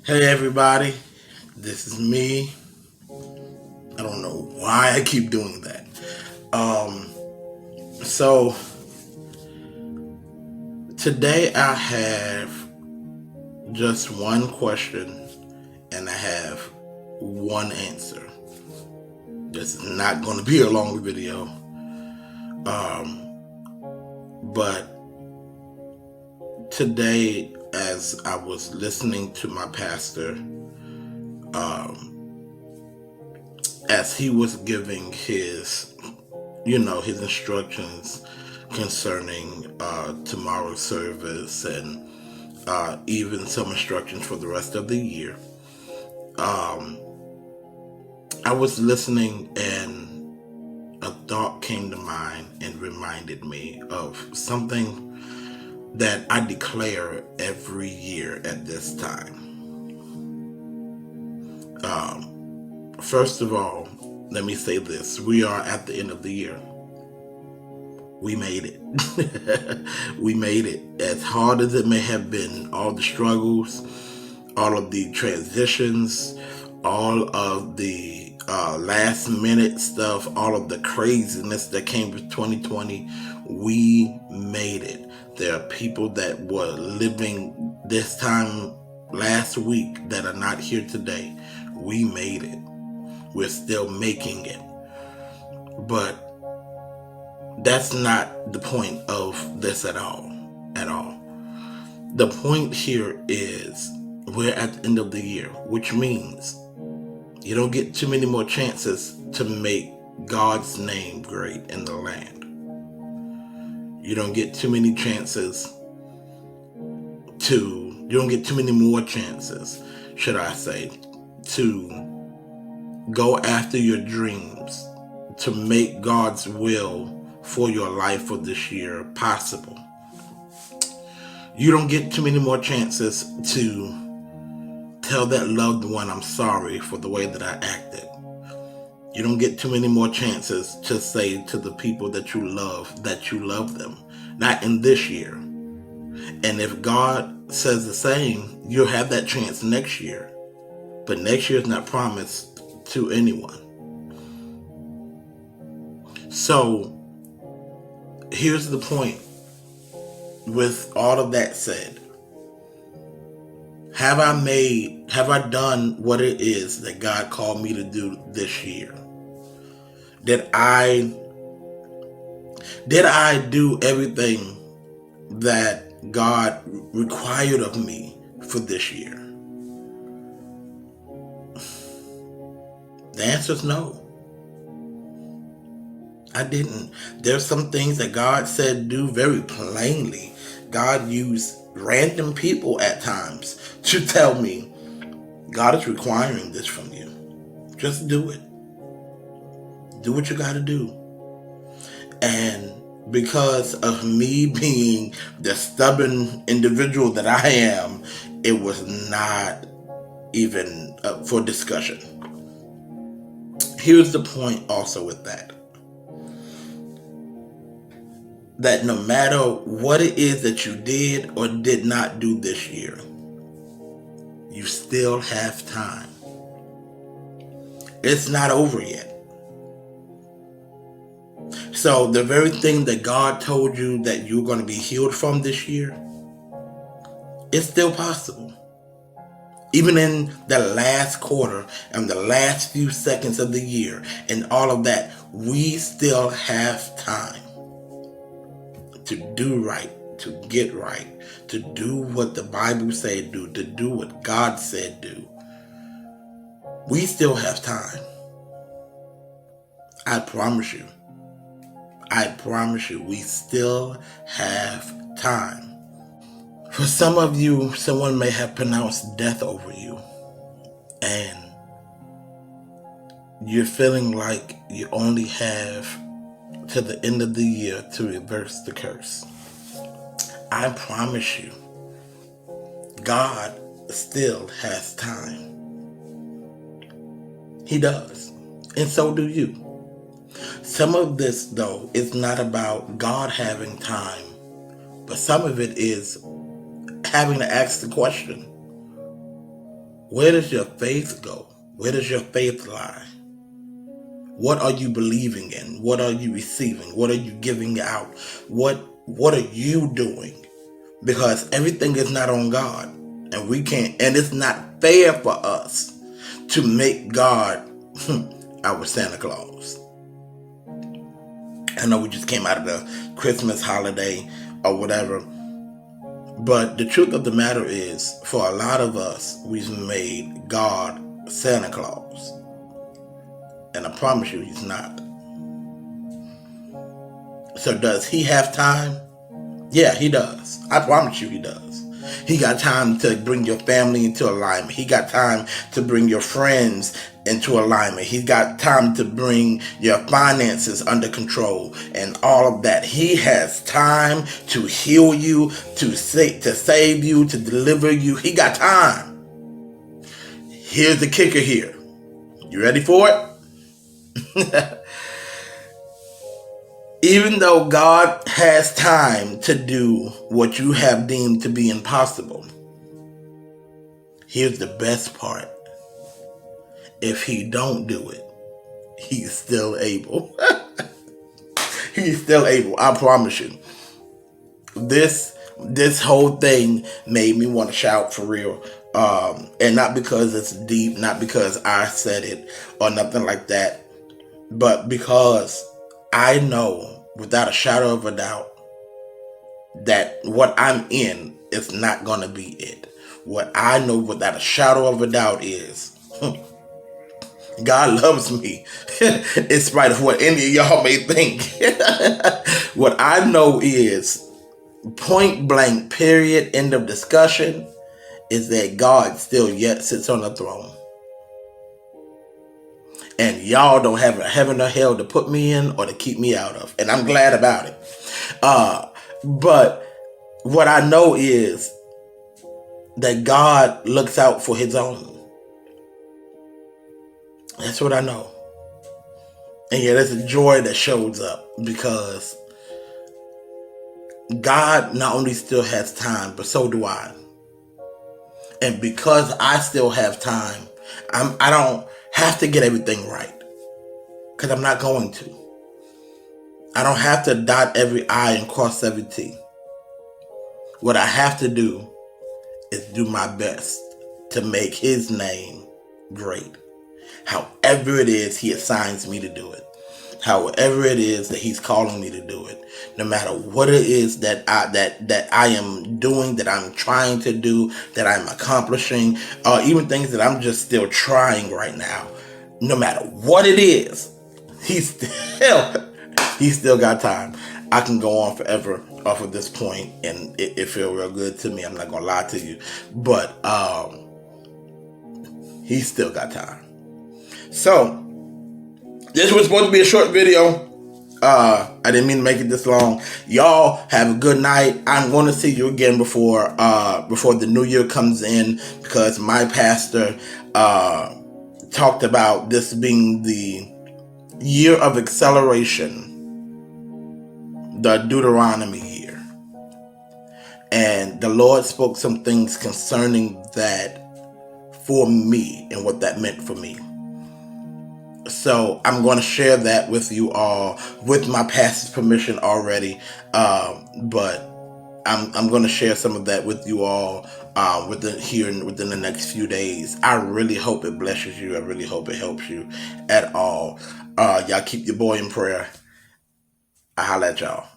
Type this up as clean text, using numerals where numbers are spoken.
Hey everybody, this is me. I don't know why I keep doing that. Um, so today I have just one question and I have one answer. This is not going to be a long video, but today as I was listening to my pastor, as he was giving his instructions concerning tomorrow's service and even some instructions for the rest of the year. I was listening and a thought came to mind and reminded me of something that I declare every year at this time. First of all, let me say this. We are at the end of the year. We made it. We made it. As hard as it may have been, all the struggles, all of the transitions, all of the last minute stuff, all of the craziness that came with 2020, we made it. There are people that were living this time last week that are not here today. We made it. We're still making it. But that's not the point of this at all. At all. The point here is we're at the end of the year, which means you don't get too many more chances to make God's name great in the land. You don't get too many chances you don't get too many more chances, should I say, to go after your dreams, to make God's will for your life for this year possible. You don't get too many more chances to tell that loved one I'm sorry for the way that I acted. You don't get too many more chances to say to the people that you love them. Not in this year. And if God says the same, you'll have that chance next year. But next year is not promised to anyone. So here's the point. With all of that said, have I done what it is that God called me to do this year? Did I do everything that God required of me for this year? The answer is no. I didn't. There's some things that God said do very plainly. God used random people at times to tell me, God is requiring this from you. Just do it. Do what you got to do. And because of me being the stubborn individual that I am, it was not even up for discussion. Here's the point also with that. That no matter what it is that you did or did not do this year, you still have time. It's not over yet. So the very thing that God told you that you're going to be healed from this year, it's still possible. Even in the last quarter and the last few seconds of the year and all of that, we still have time to do right, to get right, to do what the Bible said do, to do what God said do. We still have time. I promise you. I promise you, we still have time. For some of you, someone may have pronounced death over you, and you're feeling like you only have to the end of the year to reverse the curse. I promise you, God still has time. He does. And so do you. Some of this, though, is not about God having time, but some of it is having to ask the question, Where does your faith go? Where does your faith lie? What are you believing in? What are you receiving? What are you giving out? What are you doing? Because everything is not on God. And we can't, and it's not fair for us to make God our Santa Claus. I know we just came out of the Christmas holiday or whatever. But the truth of the matter is, for a lot of us, we've made God Santa Claus. And I promise you, he's not. So does he have time? Yeah, he does. I promise you he does. He got time to bring your family into alignment. He got time to bring your friends into alignment. He got time to bring your finances under control and all of that. He has time to heal you, to save you, to deliver you. He got time. Here's the kicker here. You ready for it? Even though God has time to do what you have deemed to be impossible, here's the best part. If he don't do it, he's still able. He's still able. I promise you. This whole thing made me want to shout for real. And not because it's deep, not because I said it or nothing like that, but because I know without a shadow of a doubt that what I'm in is not going to be it. What I know without a shadow of a doubt is God loves me in spite of what any of y'all may think. What I know is point blank, period, end of discussion, is that God still yet sits on the throne. And y'all don't have a heaven or hell to put me in or to keep me out of. And I'm glad about it. But what I know is that God looks out for his own. That's what I know. And yeah, there's a joy that shows up because God not only still has time, but so do I. And because I still have time, I don't have to get everything right. Because I'm not going to. I don't have to dot every I and cross every T. What I have to do is do my best to make his name great. However it is he assigns me to do it. However it is that he's calling me to do it. No matter what it is that I am doing, that I'm trying to do, that I'm accomplishing, or even things that I'm just still trying right now. No matter what it is, he's still got time. I can go on forever off of this point, and it feels real good to me. I'm not gonna lie to you, but he's still got time. So this was supposed to be a short video. I didn't mean to make it this long. Y'all have a good night. I'm going to see you again before the new year comes in, because my pastor talked about this being the year of acceleration, the Deuteronomy year. And the Lord spoke some things concerning that for me and what that meant for me. So I'm going to share that with you all with my pastor's permission already. But I'm going to share some of that with you all within the next few days. I really hope it blesses you. I really hope it helps you at all. Y'all keep your boy in prayer. I holla at y'all.